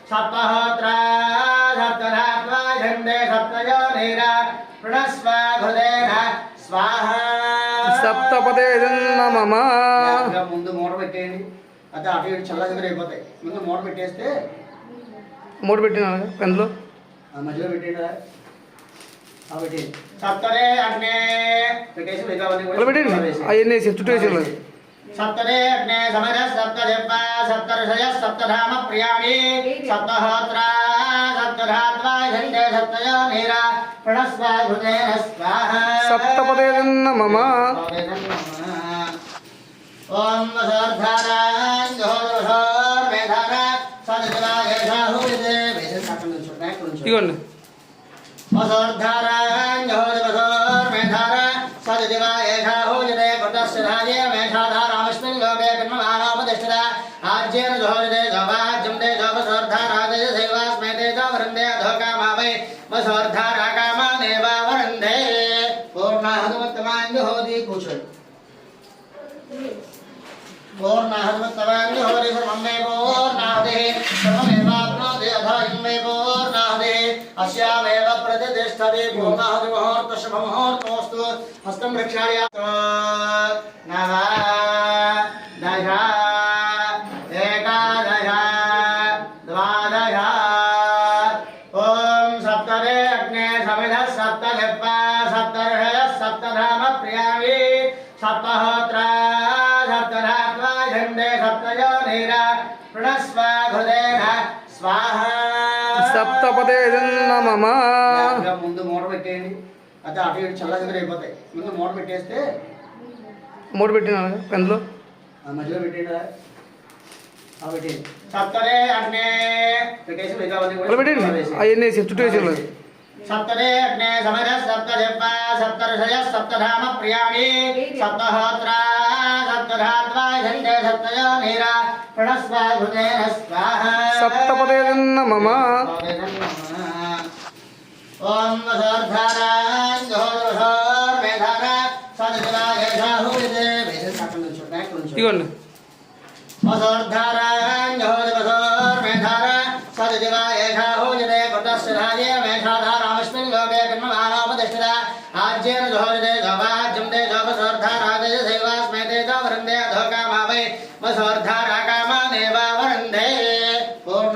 सप्तहोत्रा सप्तधात्वा झण्डे सप्तयोनिरा प्रणस्व घृतेन स्वाहा సప్తపదే మమ ముందు మూట పెట్టేయండి అదే అటు ఇటు చల్ల దగ్గర అయిపోతాయి ముందు మూట పెట్టేస్తే మూడు పెట్టినా పెన్లో మధ్యలో పెట్టేయండి కాబట్టి సప్తరే అగ్నే పెట్టేసి పెట్టండి అవన్నీ చుట్టూ వేసి सप्तरे अग्ने समर सप्तदेवा सप्तऋषय सप्तधाम प्रियाणि सप्तहोत्रा सप्तधात्वा झण्डे सप्तयोनिरा प्रणस्व घृतेन स्वाहा सप्तपदे मम ओम वसोर्धारां जोर्मेधारा सदिवाय साहुविदे वेद साकं सुनाय इगोंడి वसोर्धारां जोर्मेधारा सदिवाय साहुविदे पतस्सराये मेषाधारामस्मिन् लोके ब्रह्ममानोपतिष्ठता आज्येन जोहरिदे जोवाज्यं दे जोवसोर्धारादे सेवास्मै दे जोवरन्दे अधोकामावै वसोर्धाराकामानेव वरन्दे पूर्णाहनुमत्तमान्योहोदि कुशल पूर्णाहनुमत्तमान्योहोदि सर्वं मे पूर्णाहुतिः सर्वमेवाप्नोति अथ इं मे पूर्णाहुतिः अस्यामेव प्रतिष्ठति पूर्णाहुतिमुहूर्तः शुभमुहूर्तोऽस्तु हस्तं प्रक्षालयात् नमः दश एकादश द्वादश ॐ सप्तरे अग्ने समिधः सप्तदिक्पा सप्तऋषयः सप्तधाम प्रियाणि सप्तहोत्रा सप्तधात्वा झण्डे सप्तयोनिरा प्रणस्व घृतेन स्वाहा సప్తపదే మమ ముందు మూట పెట్టేయండి అదే అటు ఇటు చల్ల దగ్గర అయిపోతాయి ముందు మూట పెట్టేస్తే మూడు పెట్టినా పెన్లో మధ్యలో పెట్టేయండి కాబట్టి సప్తరే అగ్నే పెట్టేసి పెట్టండి అవన్నీ చుట్టూ వేసి सप्तरे अग्ने समर सप्तदेवा सप्तऋषय सप्तधाम प्रियाणि सप्तहोत्रा सप्तधात्वा झण्डे सप्तयोनिरा प्रणस्व घृतेन स्वाहा सप्तपदे मम ओम वसोर्धारां जोर्मेधारा सदिवाय साहुविदे वेद साकं सुनाय इगोंడి वसोर्धारां जोर्मेधारा सदिवाय साहुविदे पतस्सराये मेषाधारामस्मिन् लोके ब्रह्ममानोपतिष्ठता आज्येन जोहरिदे जोवाज्यं दे जोवसोर्धारादे सेवास्मै दे जोवरन्दे अधोकामावै वसोर्धाराकामानेव